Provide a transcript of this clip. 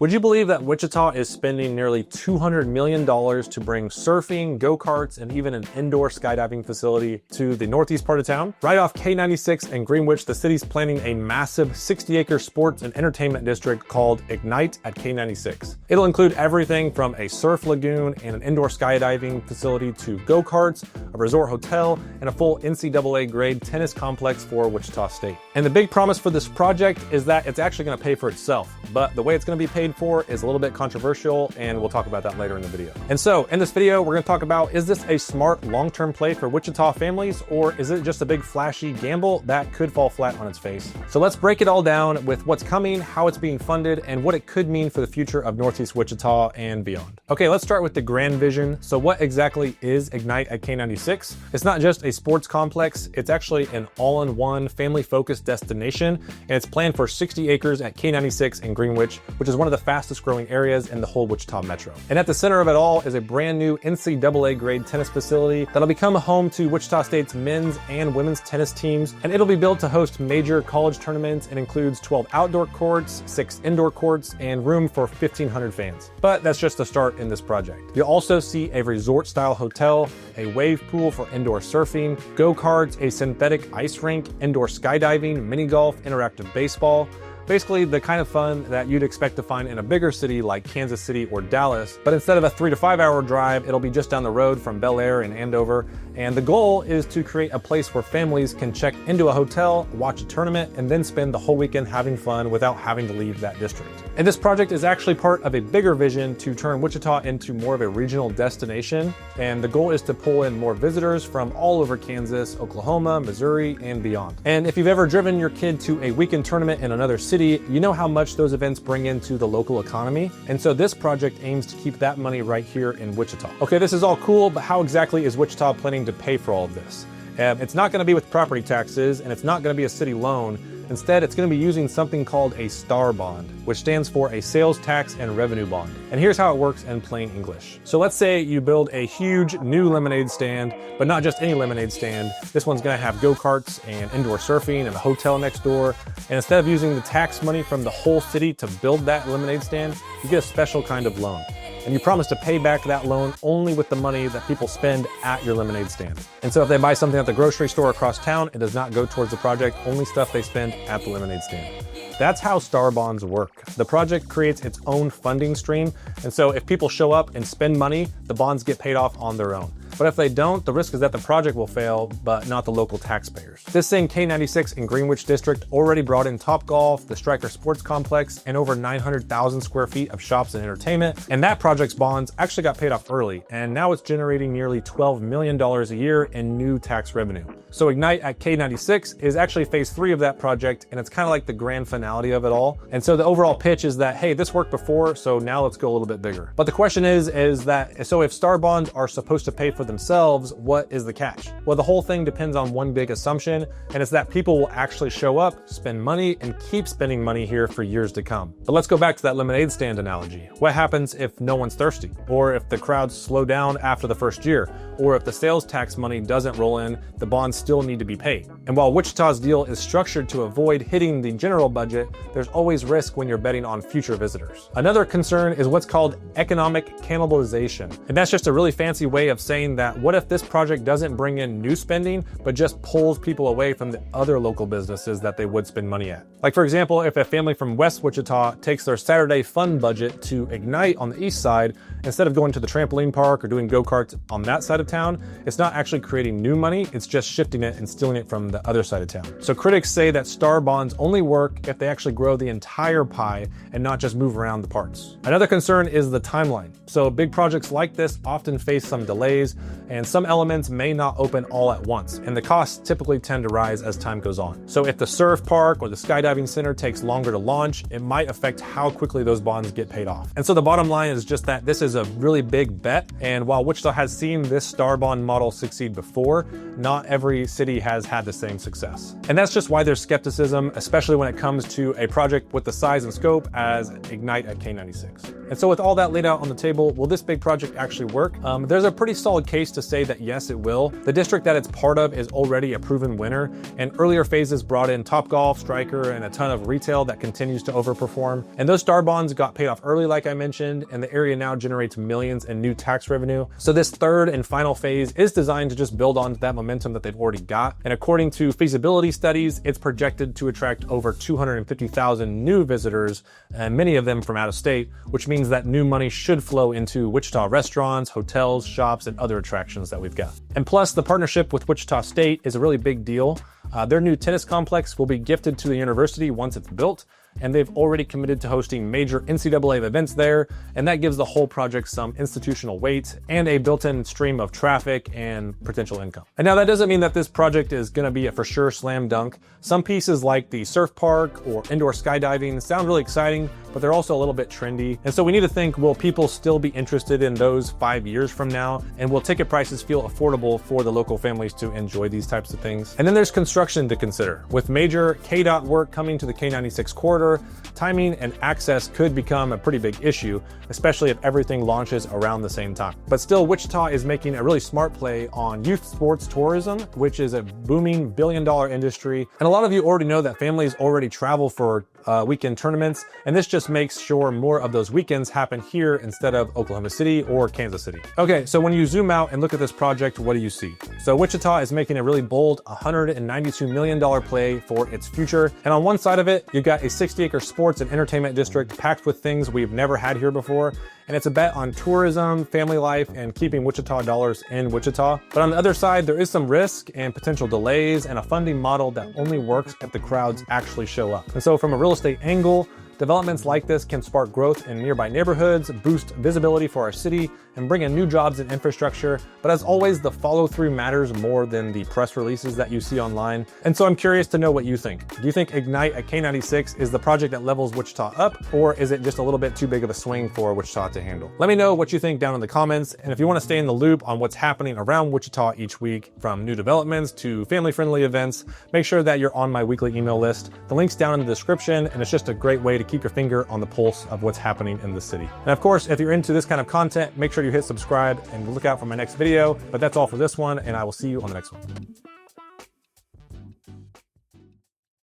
Would you believe that Wichita is spending nearly $200 million to bring surfing, go-karts, and even an indoor skydiving facility to the northeast part of town? Right off K96 and Greenwich, the city's planning a massive 60-acre sports and entertainment district called Ignite at K96. It'll include everything from a surf lagoon and an indoor skydiving facility to go-karts, a resort hotel, and a full NCAA-grade tennis complex for Wichita State. And the big promise for this project is that it's actually going to pay for itself, but the way it's going to be paid for is a little bit controversial, and we'll talk about that later in the video. And so in this video, we're going to talk about, is this a smart long-term play for Wichita families, or is it just a big flashy gamble that could fall flat on its face? So let's break it all down with what's coming, how it's being funded, and what it could mean for the future of Northeast Wichita and beyond. Okay, let's start with the grand vision. So what exactly is Ignite at K96? It's not just a sports complex, it's actually an all-in-one family-focused destination, and it's planned for 60 acres at K96 in Greenwich, which is one of the fastest growing areas in the whole Wichita metro. And at the center of it all is a brand new NCAA-grade tennis facility that'll become home to Wichita State's men's and women's tennis teams, and it'll be built to host major college tournaments and includes 12 outdoor courts, 6 indoor courts, and room for 1,500 fans. But that's just the start in this project. You'll also see a resort-style hotel, a wave pool for indoor surfing, go-karts, a synthetic ice rink, indoor skydiving, mini golf, interactive baseball. Basically the kind of fun that you'd expect to find in a bigger city like Kansas City or Dallas, but instead of a 3 to 5 hour drive, it'll be just down the road from Bel Air and Andover. And the goal is to create a place where families can check into a hotel, watch a tournament, and then spend the whole weekend having fun without having to leave that district. And this project is actually part of a bigger vision to turn Wichita into more of a regional destination. And the goal is to pull in more visitors from all over Kansas, Oklahoma, Missouri, and beyond. And if you've ever driven your kid to a weekend tournament in another city, you know how much those events bring into the local economy. And so this project aims to keep that money right here in Wichita. Okay, this is all cool, but how exactly is Wichita planning to pay for all of this? It's not going to be with property taxes, and it's not going to be a city loan. Instead, it's going to be using something called a STAR bond, which stands for a sales tax and revenue bond. And here's how it works in plain English. So let's say you build a huge new lemonade stand, but not just any lemonade stand. This one's going to have go-karts and indoor surfing and a hotel next door. And instead of using the tax money from the whole city to build that lemonade stand, you get a special kind of loan. And you promise to pay back that loan only with the money that people spend at your lemonade stand. And so if they buy something at the grocery store across town, it does not go towards the project, only stuff they spend at the lemonade stand. That's how STAR bonds work. The project creates its own funding stream, and so if people show up and spend money, the bonds get paid off on their own. But if they don't, the risk is that the project will fail, but not the local taxpayers. This same K96 in Greenwich District already brought in Topgolf, the Stryker Sports Complex, and over 900,000 square feet of shops and entertainment. And that project's bonds actually got paid off early, and now it's generating nearly $12 million a year in new tax revenue. So Ignite at K96 is actually phase 3 of that project, and it's kind of like the grand finale of it all. And so the overall pitch is that, hey, this worked before, so now let's go a little bit bigger. But the question is that, so if STAR bonds are supposed to pay for themselves, what is the catch? Well, the whole thing depends on one big assumption, and it's that people will actually show up, spend money, and keep spending money here for years to come. But let's go back to that lemonade stand analogy. What happens if no one's thirsty? Or if the crowds slow down after the first year? Or if the sales tax money doesn't roll in, the bonds still need to be paid. And while Wichita's deal is structured to avoid hitting the general budget, there's always risk when you're betting on future visitors. Another concern is what's called economic cannibalization. And that's just a really fancy way of saying that what if this project doesn't bring in new spending, but just pulls people away from the other local businesses that they would spend money at? Like for example, if a family from West Wichita takes their Saturday fun budget to Ignite on the east side, instead of going to the trampoline park or doing go-karts on that side of town, it's not actually creating new money, it's just shifting it and stealing it from the other side of town. So critics say that STAR bonds only work if they actually grow the entire pie and not just move around the parts. Another concern is the timeline. So big projects like this often face some delays, and some elements may not open all at once, and the costs typically tend to rise as time goes on. So if the surf park or the skydiving center takes longer to launch, it might affect how quickly those bonds get paid off. And so the bottom line is just that this is a really big bet, and while Wichita has seen this STAR bond model succeed before, not every city has had the same success. And that's just why there's skepticism, especially when it comes to a project with the size and scope as Ignite at K96. And so with all that laid out on the table, will this big project actually work? There's a pretty solid case to say that yes, it will. The district that it's part of is already a proven winner, and earlier phases brought in Topgolf, Striker, and a ton of retail that continues to overperform. And those star bonds got paid off early, like I mentioned, and the area now generates millions in new tax revenue. So this third and final phase is designed to just build on that momentum that they've already got. And according to feasibility studies, it's projected to attract over 250,000 new visitors, and many of them from out of state, which means that new money should flow into Wichita restaurants, hotels, shops, and other attractions that we've got. And plus, the partnership with Wichita State is a really big deal. Their new tennis complex will be gifted to the university once it's built, and they've already committed to hosting major NCAA events there, and that gives the whole project some institutional weight and a built-in stream of traffic and potential income. And now that doesn't mean that this project is gonna be a for sure slam dunk. Some pieces like the surf park or indoor skydiving sound really exciting, but they're also a little bit trendy. And so we need to think, will people still be interested in those 5 years from now? And will ticket prices feel affordable for the local families to enjoy these types of things? And then there's construction to consider. With major KDOT work coming to the K96 corridor, timing and access could become a pretty big issue, especially if everything launches around the same time. But still, Wichita is making a really smart play on youth sports tourism, which is a booming billion-dollar industry. And a lot of you already know that families already travel for weekend tournaments, and this just makes sure more of those weekends happen here instead of Oklahoma City or Kansas City. Okay, so when you zoom out and look at this project, what do you see? So Wichita is making a really bold $192 million play for its future. And on one side of it, you've got a 60-acre sports and entertainment district packed with things we've never had here before. And it's a bet on tourism, family life, and keeping Wichita dollars in Wichita. But on the other side, there is some risk and potential delays and a funding model that only works if the crowds actually show up. And so from a real estate angle, developments like this can spark growth in nearby neighborhoods, boost visibility for our city, and bring in new jobs and infrastructure. But as always, the follow-through matters more than the press releases that you see online. And so I'm curious to know what you think. Do you think Ignite at K96 is the project that levels Wichita up, or is it just a little bit too big of a swing for Wichita to handle? Let me know what you think down in the comments. And if you want to stay in the loop on what's happening around Wichita each week, from new developments to family-friendly events, make sure that you're on my weekly email list. The link's down in the description, and it's just a great way to keep your finger on the pulse of what's happening in the city. And of course, if you're into this kind of content, make sure you hit subscribe and look out for my next video. But that's all for this one, and I will see you on the next one.